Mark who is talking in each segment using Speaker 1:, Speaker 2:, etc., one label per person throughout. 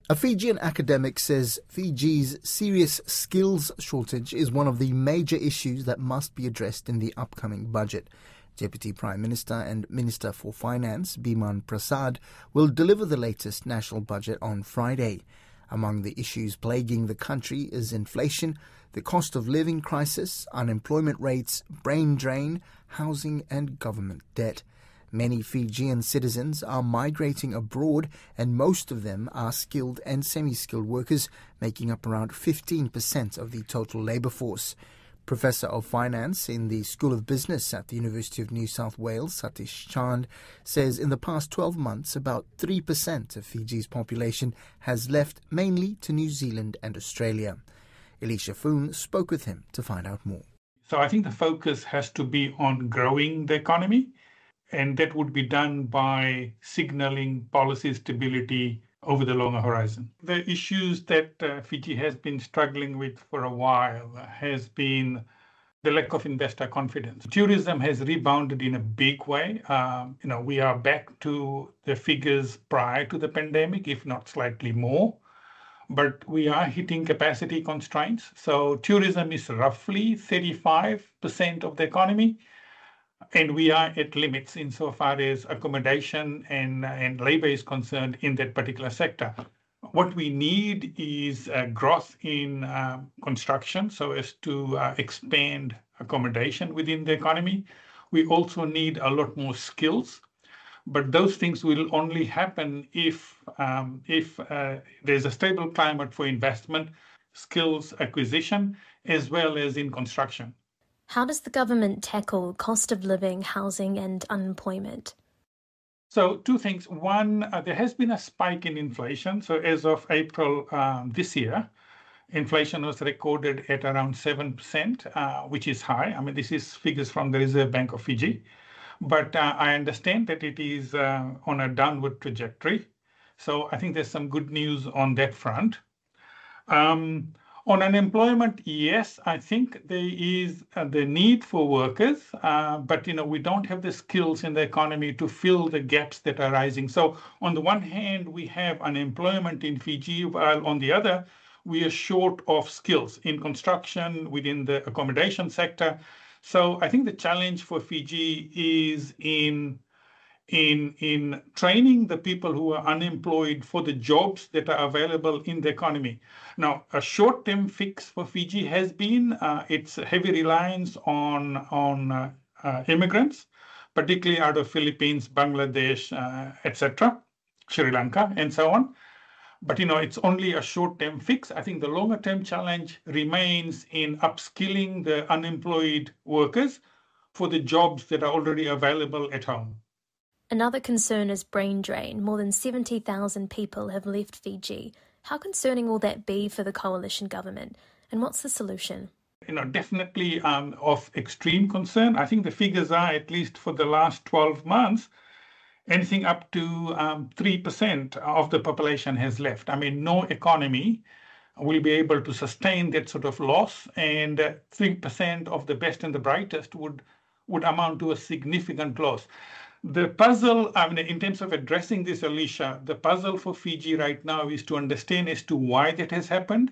Speaker 1: A Fijian academic says Fiji's serious skills shortage is one of the major issues that must be addressed in the upcoming budget. Deputy Prime Minister and Minister for Finance, Biman Prasad, will deliver the latest national budget on Friday. Among the issues plaguing the country is inflation, the cost of living crisis, unemployment rates, brain drain, housing and government debt. Many Fijian citizens are migrating abroad, and most of them are skilled and semi-skilled workers, making up around 15% of the total labour force. Professor of Finance in the School of Business at the University of New South Wales, Satish Chand, says in the past 12 months, about 3% of Fiji's population has left, mainly to New Zealand and Australia. Elisha Foon spoke with him to find out more.
Speaker 2: So I think the focus has to be on growing the economy, and that would be done by signalling policy stability over the longer horizon. The issues that Fiji has been struggling with for a while has been the lack of investor confidence. Tourism has rebounded in a big way. We are back to the figures prior to the pandemic, if not slightly more. But we are hitting capacity constraints. So tourism is roughly 35% of the economy. And we are at limits insofar as accommodation and labor is concerned in that particular sector. What we need is growth in construction so as to expand accommodation within the economy. We also need a lot more skills, but those things will only happen if there's a stable climate for investment, skills acquisition, as well as in construction.
Speaker 3: How does the government tackle cost of living, housing and unemployment?
Speaker 2: So two things. One, there has been a spike in inflation. So as of April this year, inflation was recorded at around 7%, which is high. I mean, this is figures from the Reserve Bank of Fiji. But I understand that it is on a downward trajectory. So I think there's some good news on that front. On unemployment, yes, I think there is the need for workers, but we don't have the skills in the economy to fill the gaps that are rising. So on the one hand, we have unemployment in Fiji, while on the other, we are short of skills in construction, within the accommodation sector. So I think the challenge for Fiji is in training the people who are unemployed for the jobs that are available in the economy. Now, a short-term fix for Fiji has been its heavy reliance on immigrants, particularly out of Philippines, Bangladesh, etc., Sri Lanka, and so on. But, it's only a short-term fix. I think the longer-term challenge remains in upskilling the unemployed workers for the jobs that are already available at home.
Speaker 3: Another concern is brain drain. More than 70,000 people have left Fiji. How concerning will that be for the coalition government? And what's the solution?
Speaker 2: Definitely of extreme concern. I think the figures are, at least for the last 12 months, anything up to 3% of the population has left. I mean, no economy will be able to sustain that sort of loss, and 3% of the best and the brightest would amount to a significant loss. The puzzle, in terms of addressing this, Alicia, the puzzle for Fiji right now is to understand as to why that has happened,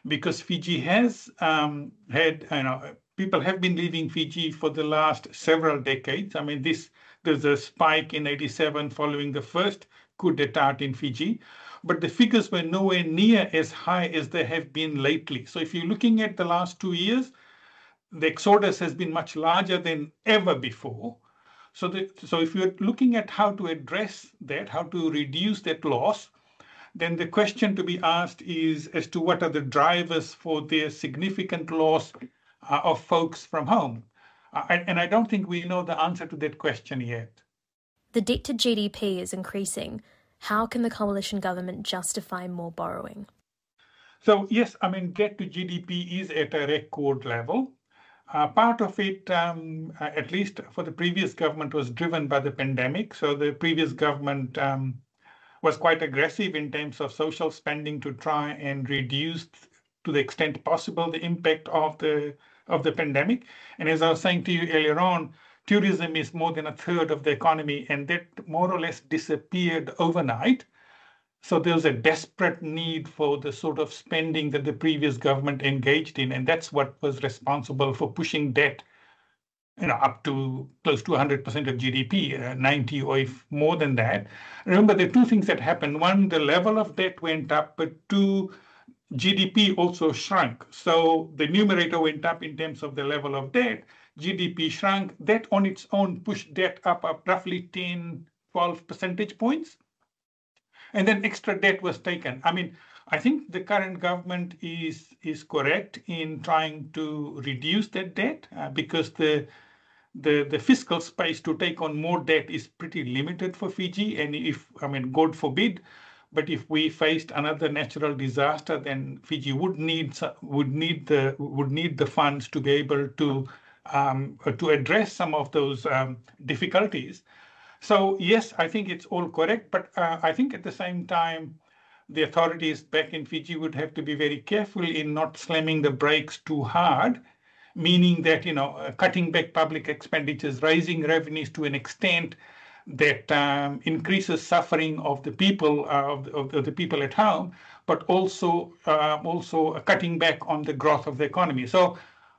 Speaker 2: because Fiji has people have been leaving Fiji for the last several decades. I mean, there's a spike in 87 following the first coup d'etat in Fiji, but the figures were nowhere near as high as they have been lately. So if you're looking at the last 2 years, the exodus has been much larger than ever before. So if you're looking at how to address that, how to reduce that loss, then the question to be asked is as to what are the drivers for the significant loss of folks from home. And I don't think we know the answer to that question yet.
Speaker 3: The debt to GDP is increasing. How can the coalition government justify more borrowing?
Speaker 2: So yes, debt to GDP is at a record level. Part of it, at least for the previous government, was driven by the pandemic. So the previous government was quite aggressive in terms of social spending to try and reduce, to the extent possible, the impact of the pandemic. And as I was saying to you earlier on, tourism is more than a third of the economy, and that more or less disappeared overnight. So there was a desperate need for the sort of spending that the previous government engaged in, and that's what was responsible for pushing debt, up to close to 100% of GDP, 90 or if more than that. Remember, there are two things that happened. One, the level of debt went up, but two, GDP also shrunk. So the numerator went up in terms of the level of debt. GDP shrunk. That on its own pushed debt up roughly 10, 12 percentage points. And then extra debt was taken. I mean, I think the current government is correct in trying to reduce that debt because the fiscal space to take on more debt is pretty limited for Fiji. And God forbid, but if we faced another natural disaster, then Fiji would need the funds to be able to address some of those difficulties. So yes, I think it's all correct, but I think at the same time, the authorities back in Fiji would have to be very careful in not slamming the brakes too hard, meaning that cutting back public expenditures, raising revenues to an extent that increases suffering of the people of the people at home, but also cutting back on the growth of the economy. So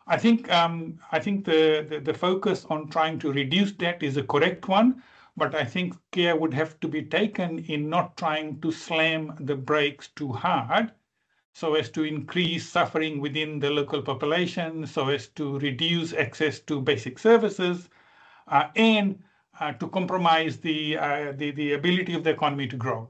Speaker 2: I think the focus on trying to reduce debt is a correct one, but I think care would have to be taken in not trying to slam the brakes too hard, so as to increase suffering within the local population, so as to reduce access to basic services, and to compromise the ability of the economy to grow.